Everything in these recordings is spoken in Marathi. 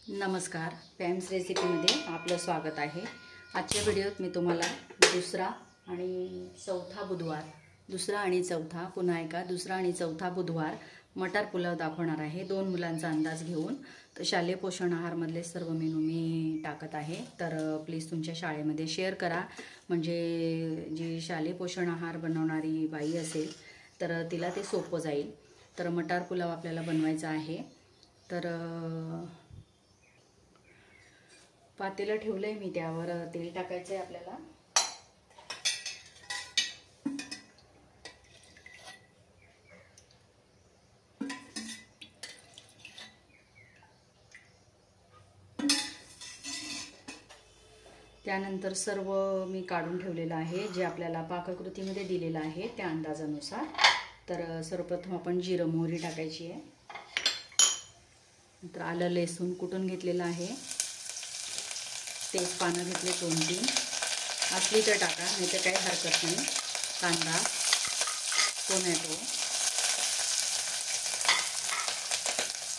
नमस्कार, पॅम्स रेसिपीमध्ये आपलं स्वागत आहे। आजच्या व्हिडिओत मी तुम्हाला दुसरा आणि चौथा बुधवार मटार पुलाव दाखवणार आहे। 2 मुलांचा अंदाज घेऊन तर शालेय पोषण आहारमधले सर्व मेनू मी टाकत आहे। तर प्लीज तुमच्या शाळेमध्ये शेअर करा, म्हणजे जी शालेय पोषण आहार बनवणारी बाई असेल तर तिला ते सोपं जाईल। तर मटार पुलाव आपल्याला बनवायचा आहे। तर पातेलं ठेवलंय मी, त्यावर तेल टाकायचं आहे आपल्याला। त्यानंतर सर्व मी काढून ठेवलेलं आहे, जे आपल्याला पाककृतीमध्ये दिलेलं आहे त्या अंदाजानुसार। तर सर्वप्रथम आपण जिरं मोहरी टाकायची आहे। नंतर आलं लसूण कुटून घेतलेलं आहे। तेजपानं घेतले 2-3, असली तर टाका, नाही तर काही हरकत नाही। कांदा, टोमॅटो,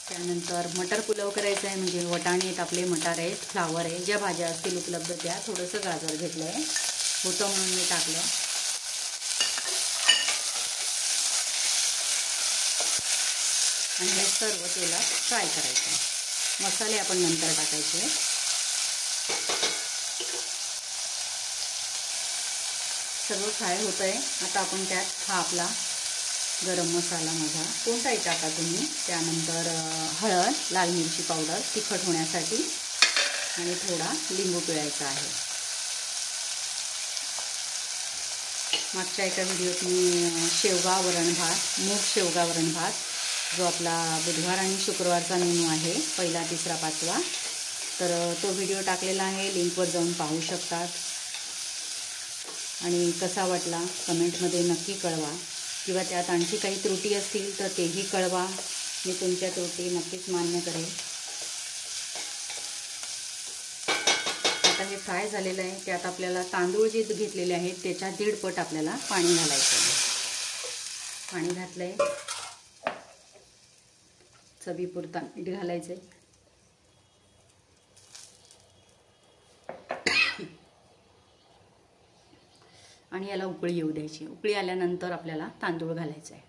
त्यानंतर मटार पुलाव करायचा आहे, म्हणजे वाटाणे आहेत आपले, मटार आहेत, फ्लावर आहे, ज्या भाज्या असतील उपलब्ध त्या। थोडंसं गाजर घेतलं आहे, होतं म्हणून मी टाकलं। आणि हे सर्व तेलात फ्राय करायचं। मसाले आपण नंतर टाकायचे। सर्व फ्राय होत आहे। आता आपण त्यात हा आपला गरम मसाला माझा कोणताही टाका तुम्ही, त्यानंतर हळद, लाल मिरची पावडर तिखट होण्यासाठी, आणि थोडा लिंबू पिळायचा आहे। मागच्या एका व्हिडिओत मी शेवगा वरण भात, मूग शेवगा वरण भात, जो आपला बुधवार आणि शुक्रवारचा मेनू आहे, पहिला, तिसरा, पाचवा, तर तो व्हिडिओ टाकलेला आहे, लिंकवर जाऊन पाहू शकतात। आणि कसा वाटला कमेंटमध्ये नक्की कळवा, किंवा त्यात आणखी काही त्रुटी असतील तर तेही कळवा, मी तुमच्या त्रुटी नक्कीच मान्य करेन। आता हे फ्राय झालेलं आहे, त्यात आपल्याला तांदूळ जे घेतलेले आहेत त्याच्या 1.5 पट आपल्याला पाणी घालायचं आहे। पाणी घातलं आहे, चवीपुरता मीठ घालायचं आहे। आणि याला उकळी येऊ द्यायची। उकळी आल्यानंतर आपल्याला तांदूळ घालायचा आहे।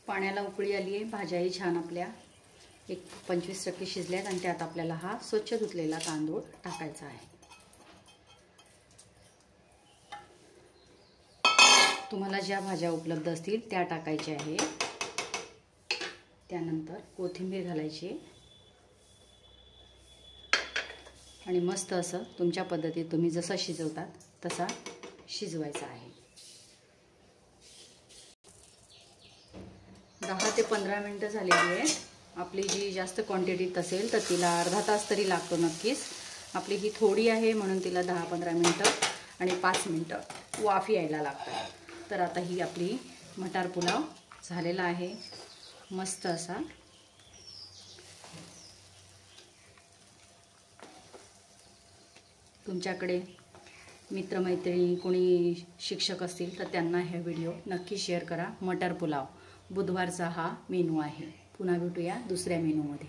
पाण्याला उकळी आली आहे, भाज्याही छान आपल्या 25% शिजल्यात, आणि त्यात आपल्याला हा स्वच्छ धुतलेला तांदूळ टाकायचा आहे। तुम्हाला ज्या भाज्या उपलब्ध असतील त्या टाकायच्या आहे। त्यानंतर कोथिंबीर घालायची, आणि मस्त असं तुमच्या पद्धतीत तुम्ही जसं शिजवतात तसा शिजवायचा आहे। 10 ते 15 मिनटं झालेली आहेत। आपली जी जास्त क्वांटिटीत असेल तर तिला अर्धा तास तरी लागतो नक्कीच। आपली ही थोडी आहे म्हणून तिला 10-15 मिनटं आणि 5 मिनटं वाफ यायला लागतात। तर आता ही आपली मटार पुलाव झालेला आहे, मस्त असा। तुमच्याकडे मित्रमैत्रिणी कोणी शिक्षक असतील तर त्यांना हे व्हिडिओ नक्की शेअर करा। मटार पुलाव बुधवारचा हा मेनू आहे। पुन्हा भेटूया दुसऱ्या मेनूमध्ये।